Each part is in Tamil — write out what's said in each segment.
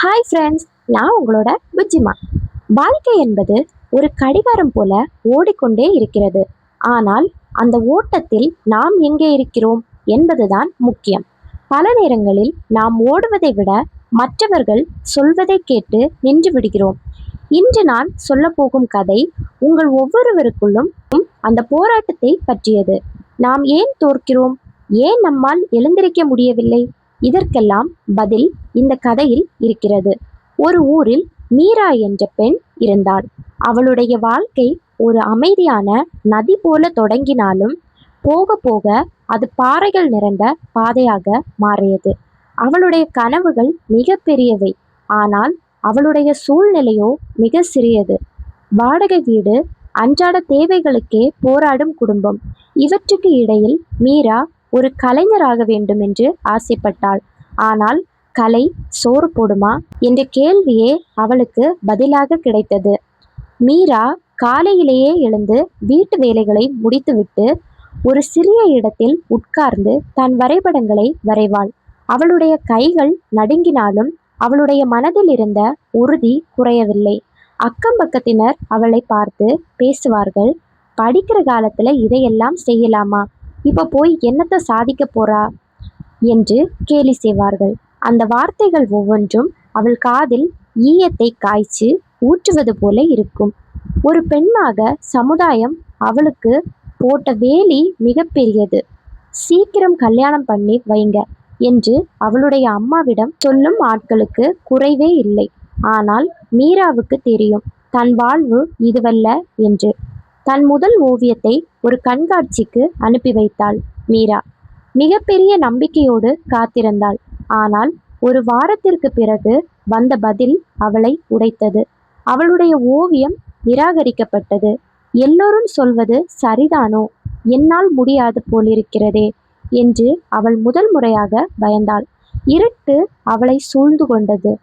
ஹாய் ஃப்ரெண்ட்ஸ், நான் உங்களோட புஜ்ஜிமா. வாழ்க்கை என்பது ஒரு கடிகாரம் போல ஓடிக்கொண்டே இருக்கிறது. ஆனால் அந்த ஓட்டத்தில் நாம் எங்கே இருக்கிறோம் என்பதுதான் முக்கியம். பல நேரங்களில் நாம் ஓடுவதை விட மற்றவர்கள் சொல்வதை கேட்டு நின்று விடுகிறோம். இன்று நான் சொல்லப்போகும் கதை உங்கள் ஒவ்வொருவருக்குள்ளும் அந்த போராட்டத்தை பற்றியது. நாம் ஏன் தோற்கிறோம்? ஏன் நம்மால் எழுந்திருக்க முடியவில்லை? இதற்கெல்லாம் பதில் இந்த கதையில் இருக்கிறது. ஒரு ஊரில் மீரா என்ற பெண் இருந்தாள். அவளுடைய வாழ்க்கை ஒரு அமைதியான நதி போல தொடங்கினாலும் போக போக அது பாறைகள் நிறைந்த பாதையாக மாறியது. அவளுடைய கனவுகள் மிக பெரியவை, ஆனால் அவளுடைய சூழ்நிலையோ மிக சிறியது. வாடகை வீடு, அன்றாட தேவைகளுக்கே போராடும் குடும்பம். இவற்றுக்கு இடையில் மீரா ஒரு கலைஞராக வேண்டும் என்று ஆசைப்பட்டாள். ஆனால் கலை சோறு போடுமா என்ற கேள்வியே அவளுக்கு பதிலாக கிடைத்தது. மீரா காலையிலேயே எழுந்து வீட்டு வேலைகளை முடித்துவிட்டு ஒரு சிறிய இடத்தில் உட்கார்ந்து தன் வரைபடங்களை வரைவாள். அவளுடைய கைகள் நடுங்கினாலும் அவளுடைய மனதில் இருந்த உறுதி குறையவில்லை. அக்கம் பக்கத்தினர் அவளை பார்த்து பேசுவார்கள். படிக்கிற காலத்துல இதையெல்லாம் செய்யலாமா? இப்ப போய் என்னத்தை சாதிக்க போறா என்று கேலி செய்வார்கள். அந்த வார்த்தைகள் ஒவ்வொன்றும் அவள் காதில் ஈயத்தை காய்ச்சி ஊற்றுவது போல இருக்கும். ஒரு பெண்ணாக சமுதாயம் அவளுக்கு போட்ட வேலி மிகப்பெரியது. சீக்கிரம் கல்யாணம் பண்ணி வைங்க என்று அவளுடைய அம்மாவிடம் சொல்லும் ஆட்களுக்கு குறைவே இல்லை. ஆனால் மீராவுக்கு தெரியும், தன் வாழ்வு இதுவல்ல என்று. தன் முதல் ஓவியத்தை ஒரு கண்காட்சிக்கு அனுப்பி வைத்தாள் மீரா. மிகப்பெரிய நம்பிக்கையோடு காத்திருந்தாள். ஆனால் ஒரு வாரத்திற்கு பிறகு வந்த பதில் அவளை உடைத்தது. அவளுடைய ஓவியம் நிராகரிக்கப்பட்டது. எல்லோரும் சொல்வது சரிதானோ, என்னால் முடியாது போலிருக்கிறதே என்று அவள் முதல் முறையாக பயந்தாள். இருட்டு அவளை சூழ்ந்து கொண்டது.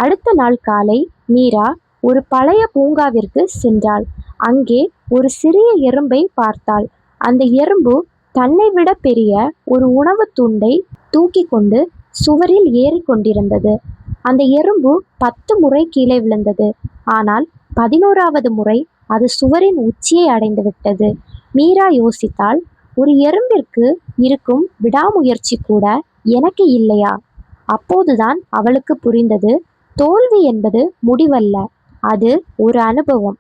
அடுத்த நாள் காலை மீரா ஒரு பழைய பூங்காவிற்கு சென்றாள். அங்கே ஒரு சிறிய எறும்பை பார்த்தாள். அந்த எறும்பு தன்னை விட பெரிய ஒரு உணவு துண்டை தூக்கி கொண்டு சுவரில் ஏறி கொண்டிருந்தது. அந்த எறும்பு 10 முறை கீழே விழுந்தது. ஆனால் 11வது முறை அது சுவரின் உச்சியை அடைந்து விட்டது. மீரா யோசித்தாள், ஒரு எறும்பிற்கு இருக்கும் விடாமுயற்சி கூட எனக்கு இல்லையா? அப்போதுதான் அவளுக்கு புரிந்தது, தோல்வி என்பது முடிவல்ல, அது ஒரு அனுபவம்.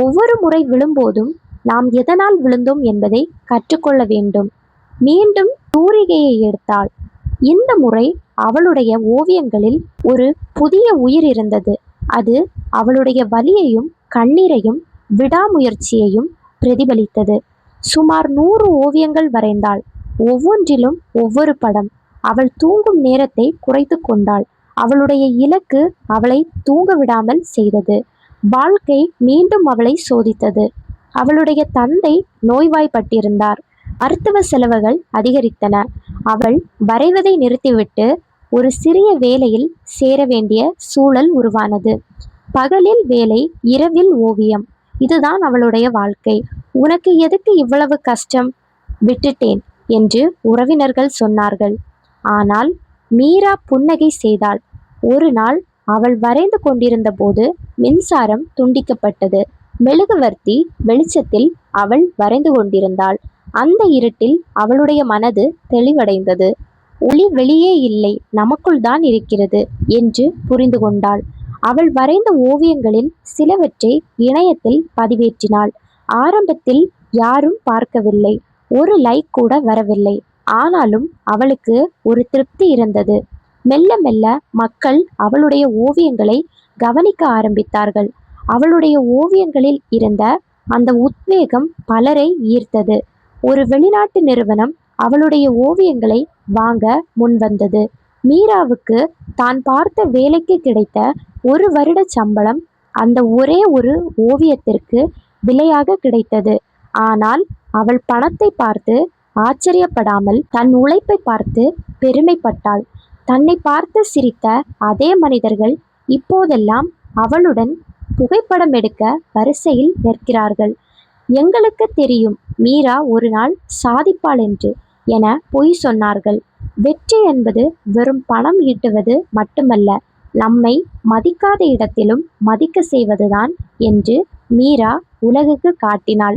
ஒவ்வொரு முறை விழும்போதும் நாம் எதனால் விழுந்தோம் என்பதை கற்றுக்கொள்ள வேண்டும். மீண்டும் தூரிகையை எடுத்தாள். இந்த முறை அவளுடைய ஓவியங்களில் ஒரு புதிய உயிர் இருந்தது. அது அவளுடைய வலியையும் கண்ணீரையும் விடாமுயற்சியையும் பிரதிபலித்தது. சுமார் 100 ஓவியங்கள் வரைந்தாள். ஒவ்வொன்றிலும் ஒவ்வொரு படம். அவள் தூங்கும் நேரத்தை குறைத்து கொண்டாள். அவளுடைய இலக்கு அவளை தூங்க விடாமல் செய்தது. வாழ்க்கை மீண்டும் அவளை சோதித்தது. அவளுடைய தந்தை நோய்வாய்ப்பட்டிருந்தார். மருத்துவ செலவுகள் அதிகரித்தன. அவள் வரைவதை நிறுத்திவிட்டு ஒரு சிறிய வேலையில் சேர வேண்டிய சூழல் உருவானது. பகலில் வேலை, இரவில் ஓவியம். இதுதான் அவளுடைய வாழ்க்கை. உனக்கு எதுக்கு இவ்வளவு கஷ்டம்? விட்டுட்டேன் என்று உறவினர்கள் சொன்னார்கள். ஆனால் மீரா புன்னகை செய்தாள். ஒரு நாள் அவள் வரைந்து கொண்டிருந்த போது மின்சாரம் துண்டிக்கப்பட்டது. மெழுகுவர்த்தி வெளிச்சத்தில் அவள் வரைந்து கொண்டிருந்தாள். அந்த இருட்டில் அவளுடைய மனது தெளிவடைந்தது. ஒளி வெளியே இல்லை, நமக்குள் தான் இருக்கிறது என்று புரிந்து கொண்டாள். அவள் வரைந்த ஓவியங்களில் சிலவற்றை இணையத்தில் பதிவேற்றினாள். ஆரம்பத்தில் யாரும் பார்க்கவில்லை, ஒரு லைக் கூட வரவில்லை. ஆனாலும் அவளுக்கு ஒரு திருப்தி இருந்தது. மெல்ல மெல்ல மக்கள் அவளுடைய ஓவியங்களை கவனிக்க ஆரம்பித்தார்கள். அவளுடைய ஓவியங்களில் இருந்த அந்த உத்வேகம் பலரை ஈர்த்தது. ஒரு வெளிநாட்டு நிறுவனம் அவளுடைய ஓவியங்களை வாங்க முன்வந்தது. மீராவுக்கு தான் பார்த்த வேலைக்கு கிடைத்த 1 வருட சம்பளம் அந்த ஒரே ஒரு ஓவியத்திற்கு விலையாக கிடைத்தது. ஆனால் அவள் பணத்தை பார்த்து ஆச்சரியப்படாமல் தன் உழைப்பை பார்த்து பெருமைப்பட்டாள். தன்னை பார்த்து சிரித்த அதே மனிதர்கள் இப்போதெல்லாம் அவளுடன் புகைப்படம் எடுக்க வரிசையில் நிற்கிறார்கள். எங்களுக்கு தெரியும், மீரா ஒரு நாள் சாதிப்பாள் என்று என பொய் சொன்னார்கள். வெற்றி என்பது வெறும் பணம் ஈட்டுவது மட்டுமல்ல, நம்மை மதிக்காத இடத்திலும் மதிக்க செய்வதுதான் என்று மீரா உலகுக்கு காட்டினாள்.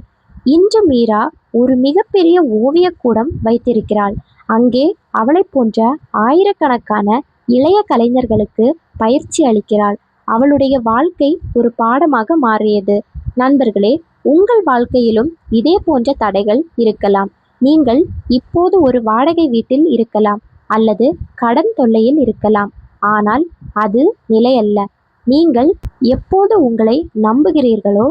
இன்று மீரா ஒரு மிகப்பெரிய ஓவியக்கூடம் வைத்திருக்கிறாள். அங்கே அவளைப் போன்ற ஆயிரக்கணக்கான இளைய கலைஞர்களுக்கு பயிற்சி அளிக்கிறாள். அவளுடைய வாழ்க்கை ஒரு பாடமாக மாறியது. நண்பர்களே, உங்கள் வாழ்க்கையிலும் இதே போன்ற தடைகள் இருக்கலாம். நீங்கள் இப்போது ஒரு வாடகை வீட்டில் இருக்கலாம் அல்லது கடன் தொல்லையில் இருக்கலாம். ஆனால் அது நிலையல்ல. நீங்கள் எப்போது உங்களை நம்புகிறீர்களோ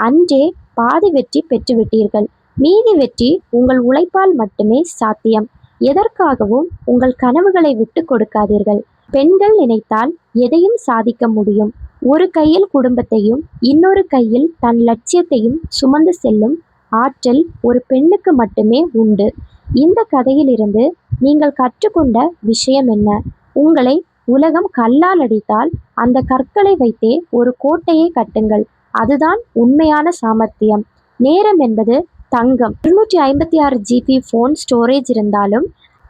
அன்றே பாதி வெற்றி பெற்றுவிட்டீர்கள். மீதி வெற்றி உங்கள் உழைப்பால் மட்டுமே சாத்தியம். எதற்காகவும் உங்கள் கனவுகளை விட்டு கொடுக்காதீர்கள். பெண்கள் நினைத்தால் எதையும் சாதிக்க முடியும். ஒரு கையில் குடும்பத்தையும் இன்னொரு கையில் தன் லட்சியத்தையும் சுமந்து செல்லும் ஆற்றல் ஒரு பெண்ணுக்கு மட்டுமே உண்டு. இந்த கதையிலிருந்து நீங்கள் கற்றுக்கொண்ட விஷயம் என்ன? உங்களை உலகம் கல்லால் அடித்தால் அந்த கற்களை வைத்தே ஒரு கோட்டையை கட்டுங்கள். அதுதான் உண்மையான சாமர்த்தியம். நேரம் என்பது தங்கம். 256 GB ஃபோன் ஸ்டோரேஜ் இருந்தாலும்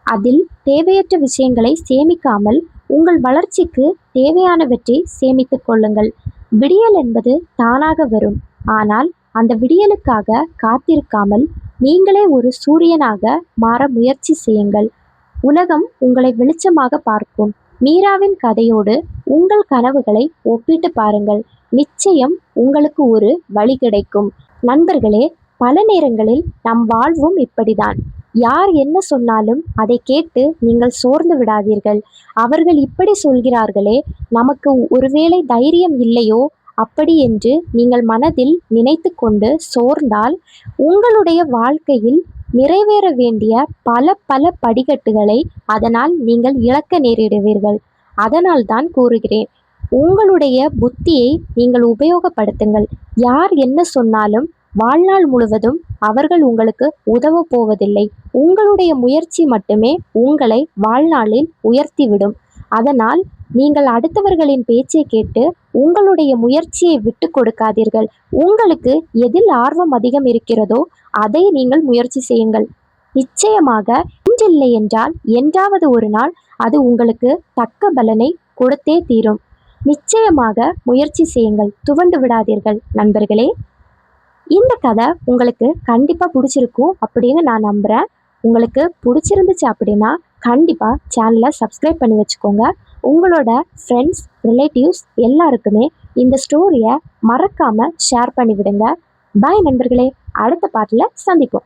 அதில் தேவையற்ற விஷயங்களை சேமிக்காமல் உங்கள் வளர்ச்சிக்கு தேவையானவற்றை சேமித்துக் கொள்ளுங்கள். விடியல் என்பது தானாக வரும். ஆனால் அந்த விடியலுக்காக காத்திருக்காமல் நீங்களே ஒரு சூரியனாக மாற முயற்சி செய்யுங்கள். உலகம் உங்களை வெளிச்சமாக பார்க்கும். மீராவின் கதையோடு உங்கள் கனவுகளை ஒப்பிட்டு பாருங்கள். நிச்சயம் உங்களுக்கு ஒரு வழி கிடைக்கும். நண்பர்களே, பல நேரங்களில் நம் வாழ்வும் இப்படிதான். யார் என்ன சொன்னாலும் அதை கேட்டு நீங்கள் சோர்ந்து விடாதீர்கள். அவர்கள் இப்படி சொல்கிறார்களே, நமக்கு ஒருவேளை தைரியம் இல்லையோ அப்படி என்று நீங்கள் மனதில் நினைத்து கொண்டு சோர்ந்தால் உங்களுடைய வாழ்க்கையில் நிறைவேற வேண்டிய பல பல படிக்கட்டுகளை அதனால் நீங்கள் இழக்க நேரிடுவீர்கள். அதனால் தான் கூறுகிறேன், உங்களுடைய புத்தியை நீங்கள் உபயோகப்படுத்துங்கள். யார் என்ன சொன்னாலும் வாழ்நாள் முழுவதும் அவர்கள் உங்களுக்கு உதவ போவதில்லை. உங்களுடைய முயற்சி மட்டுமே உங்களை வாழ்நாளில் உயர்த்திவிடும். அதனால் நீங்கள் அடுத்தவர்களின் பேச்சை கேட்டு உங்களுடைய முயற்சியை விட்டு கொடுக்காதீர்கள். உங்களுக்கு எதில் ஆர்வம் அதிகம் இருக்கிறதோ அதை நீங்கள் முயற்சி செய்யுங்கள். நிச்சயமாக இன்றில்லை என்றால் என்றாவது ஒரு நாள் அது உங்களுக்கு தக்க பலனை கொடுத்தே தீரும். நிச்சயமாக முயற்சி செய்யுங்கள், துவண்டு விடாதீர்கள். நண்பர்களே, இந்த கதை உங்களுக்கு கண்டிப்பாக பிடிச்சிருக்கும் அப்படின்னு நான் நம்புகிறேன். உங்களுக்கு பிடிச்சிருந்துச்சு அப்படின்னா கண்டிப்பாக சேனலை சப்ஸ்கிரைப் பண்ணி வச்சுக்கோங்க. உங்களோட ஃப்ரெண்ட்ஸ், ரிலேட்டிவ்ஸ் எல்லாருக்குமே இந்த ஸ்டோரியை மறக்காமல் ஷேர் பண்ணி விடுங்க. பாய் நண்பர்களே, அடுத்த பாட்டில் சந்திப்போம்.